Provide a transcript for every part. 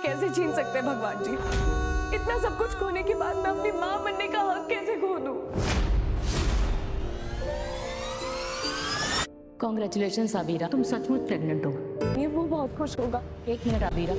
कैसे छीन सकते हैं भगवान जी? इतना सब कुछ खोने के बाद मैं अपनी माँ बनने का हक कैसे खो दूं? कॉन्ग्रेचुलेशन आबिरा, तुम सचमुच प्रेग्नेंट हो। ये वो बहुत खुश होगा। एक मिनट आबिरा,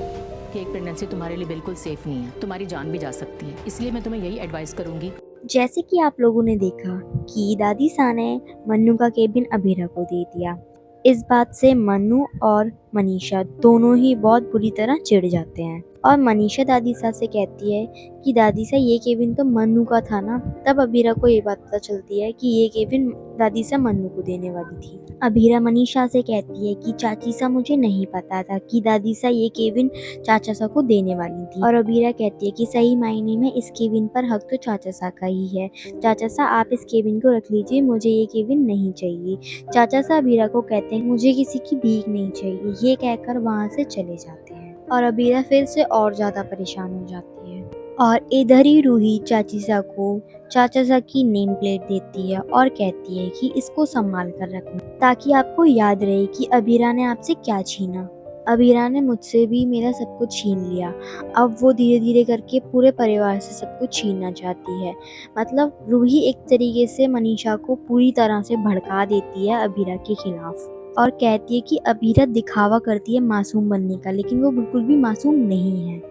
कि एक प्रेगनेंसी तुम्हारे लिए बिल्कुल सेफ नहीं है, तुम्हारी जान भी जा सकती है, इसलिए मैं तुम्हें यही एडवाइस करूंगी। जैसे कि आप लोगों ने देखा कि दादी सा ने मन्नू का केबिन अबीरा को दे दिया। इस बात से मन्नू और मनीषा दोनों ही बहुत बुरी तरह चिढ़ जाते हैं और मनीषा दादी सा से कहती है कि दादी सा ये केबिन तो मन्नू का था ना। तब अबीरा को ये बात पता चलती है कि ये केबिन दादी सा मन्नू को देने वाली थी। अबीरा मनीषा से कहती है कि चाची सा मुझे नहीं पता था कि दादी सा ये केबिन चाचा सा को देने वाली थी। और अबीरा कहती है कि सही मायने में इस केबिन पर हक तो चाचा सा का ही है। चाचा सा आप इस केबिन को रख लीजिए, मुझे ये केबिन नहीं चाहिए। चाचा सा अबीरा को कहते हैं मुझे किसी की भीख नहीं चाहिए। ये कहकर वहाँ से चले जाते हैं और अबीरा फिर से और ज्यादा परेशान हो जाती है। और इधर ही रूही चाची सा को चाचा सा की नेम प्लेट देती है और कहती है कि इसको संभाल कर रखना ताकि आपको याद रहे कि अबीरा ने आपसे क्या छीना। अबीरा ने मुझसे भी मेरा सब कुछ छीन लिया। अब वो धीरे धीरे करके पूरे परिवार से सब कुछ छीनना चाहती है। मतलब रूही एक तरीके से मनीषा को पूरी तरह से भड़का देती है अबीरा के खिलाफ और कहती है कि अबीरा दिखावा करती है मासूम बनने का, लेकिन वो बिल्कुल भी मासूम नहीं है।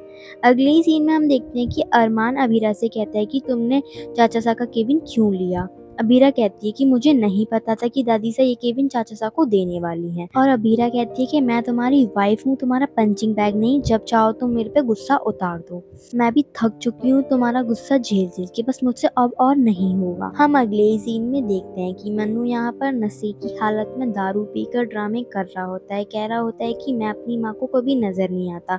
अगले ही सीन में हम देखते हैं कि अरमान अबीरा से कहता है कि तुमने चाचा सा का केबिन क्यों लिया। अबीरा कहती है कि मुझे नहीं पता था कि दादी सा ये केबिन चाचा सा को देने वाली है। और अबीरा कहती है कि मैं तुम्हारी वाइफ हूँ, तुम्हारा पंचिंग बैग नहीं, जब चाहो तुम मेरे पे गुस्सा उतार दो। मैं भी थक चुकी हूँ तुम्हारा गुस्सा झेल झेल के, बस मुझसे अब और नहीं होगा। हम अगले ही सीन में देखते हैं कि मन्नू यहाँ पर नशे की हालत में दारू पीकर ड्रामे कर रहा होता है। कह रहा होता है कि मैं अपनी माँ को कभी नजर नहीं आता,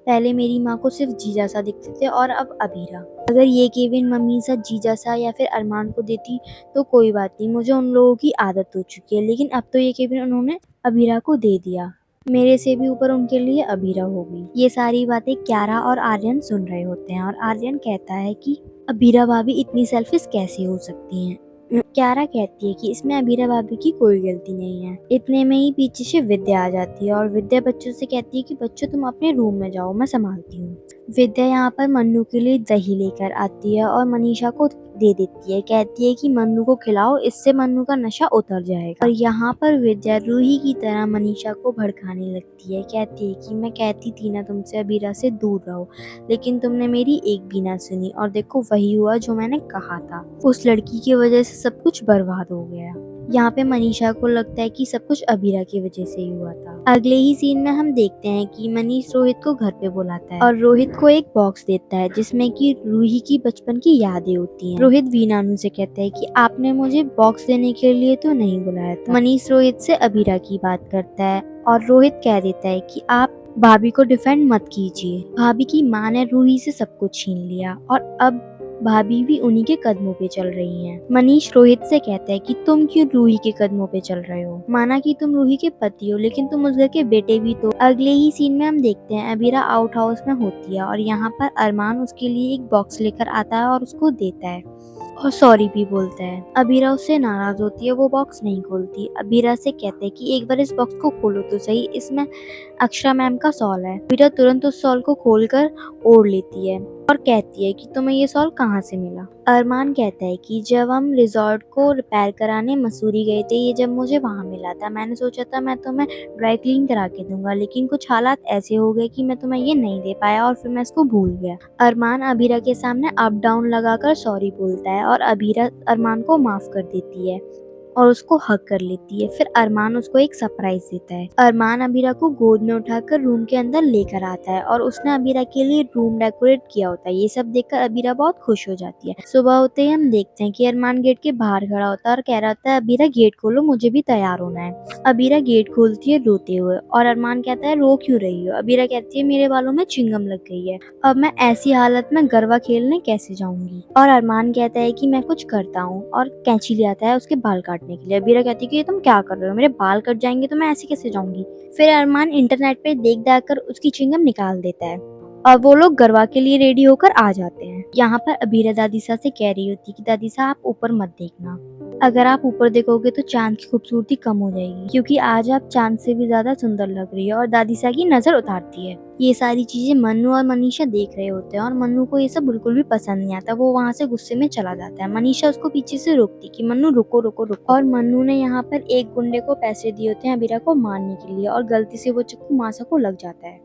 पहले मेरी माँ को सिर्फ जीजा सा दिखते थे और अब अबीरा। अगर ये केबिन मम्मी सा, जीजा सा या फिर अरमान को देती तो कोई बात नहीं, मुझे उन लोगों की आदत हो चुकी है, लेकिन अब तो ये केबिन उन्होंने अबीरा को दे दिया। मेरे से भी ऊपर उनके लिए अबीरा हो गई। ये सारी बातें क्यारा और आर्यन सुन रहे होते हैं और आर्यन कहता है कि अबीरा भाभी इतनी सेल्फिश कैसे हो सकती हैं। क्यारा कहती है कि इसमें अबीरा भाभी की कोई गलती नहीं है। इतने में ही पीछे से विद्या आ जाती है और विद्या बच्चों से कहती है कि बच्चों तुम अपने रूम में जाओ, मैं संभालती हूँ। विद्या यहाँ पर मन्नू के लिए दही लेकर आती है और मनीषा को दे देती है। कहती है कि मन्नू को खिलाओ, इससे मन्नू का नशा उतर जाएगा। और यहाँ पर विद्या रूही की तरह मनीषा को भड़काने लगती है। कहती है कि मैं कहती थी ना तुमसे अबीरा से दूर रहो, लेकिन तुमने मेरी एक भी ना सुनी और देखो वही हुआ जो मैंने कहा था। उस लड़की की वजह से सब कुछ बर्बाद हो गया। यहाँ पे मनीषा को लगता है कि सब कुछ अबीरा की वजह से ही हुआ था। अगले ही सीन में हम देखते हैं कि मनीष रोहित को घर पे बुलाता है और रोहित को एक बॉक्स देता है जिसमें कि रूही की बचपन की यादें होती हैं। रोहित वीनानु से कहता है कि आपने मुझे बॉक्स देने के लिए तो नहीं बुलाया था। मनीष रोहित से अबीरा की बात करता है और रोहित कह देता है कि आप भाभी को डिफेंड मत कीजिए, भाभी की माँ ने रूही से सब कुछ छीन लिया और अब भाभी भी उन्हीं के कदमों पे चल रही हैं। मनीष रोहित से कहता है कि तुम क्यों रूही के कदमों पे चल रहे हो, माना कि तुम रूही के पति हो लेकिन तुम उस घर के बेटे भी तो। अगले ही सीन में हम देखते हैं अबीरा आउट हाउस में होती है और यहाँ पर अरमान उसके लिए एक बॉक्स लेकर आता है और उसको देता है और सॉरी भी बोलता है। अबीरा उससे नाराज होती है, वो बॉक्स नहीं खोलती। अबीरा से कहते हैं कि एक बार इस बॉक्स को खोलो तो सही, इसमें अक्षरा मैम का सॉल है। अबीरा तुरंत उस सॉल को खोलकर ओढ़ लेती है और कहती है कि तुम्हें ये सॉल कहाँ से मिला। अरमान कहता है कि जब हम रिजॉर्ट को रिपेयर कराने मसूरी गए थे, ये जब मुझे वहाँ मिला था, मैंने सोचा था मैं तुम्हें ड्राई क्लीन करा के दूंगा, लेकिन कुछ हालात ऐसे हो गए कि मैं तुम्हें ये नहीं दे पाया और फिर मैं इसको भूल गया। अरमान अबीरा के सामने अप डाउन लगाकर सॉरी बोलता है और अबीरा अरमान को माफ कर देती है और उसको हग कर लेती है। फिर अरमान उसको एक सरप्राइज देता है। अरमान अबीरा को गोद में उठाकर रूम के अंदर लेकर आता है और उसने अबीरा के लिए रूम डेकोरेट किया होता है। ये सब देखकर अबीरा बहुत खुश हो जाती है। सुबह होते ही हम देखते हैं कि अरमान गेट के बाहर खड़ा होता है और कह रहा होता है अबीरा गेट खोलो, मुझे भी तैयार होना है। अबीरा गेट खोलती है रोते हुए और अरमान कहता है रो क्यों रही हो। अबीरा कहती है मेरे बालों में चिंगम लग गई है, अब मैं ऐसी हालत में गरबा खेलने कैसे जाऊंगी। और अरमान कहता है कि मैं कुछ करता हूँ और कैंची ले आता है उसके बाल काटने के लिए। अबीरा कहती है कि ये तुम क्या कर रहे हो, मेरे बाल कट जाएंगे तो मैं ऐसे कैसे जाऊंगी। फिर अरमान इंटरनेट पे देख दाख कर उसकी चिंगम निकाल देता है और वो लोग गरबा के लिए रेडी होकर आ जाते हैं। यहाँ पर अबीरा दादी सा से कह रही होती है कि दादी सा आप ऊपर मत देखना, अगर आप ऊपर देखोगे तो चांद की खूबसूरती कम हो जाएगी, क्योंकि आज आप चांद से भी ज्यादा सुंदर लग रही है। और दादी सा की नजर उतारती है। ये सारी चीजें मन्नू और मनीषा देख रहे होते हैं और मन्नू को ये सब बिल्कुल भी पसंद नहीं आता। वो वहाँ से गुस्से में चला जाता है। मनीषा उसको पीछे से रोकती कि मन्नू रुको रुको रुको। और मन्नू ने यहाँ पर एक गुंडे को पैसे दिए होते हैं अबीरा को मारने के लिए, और गलती से वो चक्कू मासा को लग जाता है।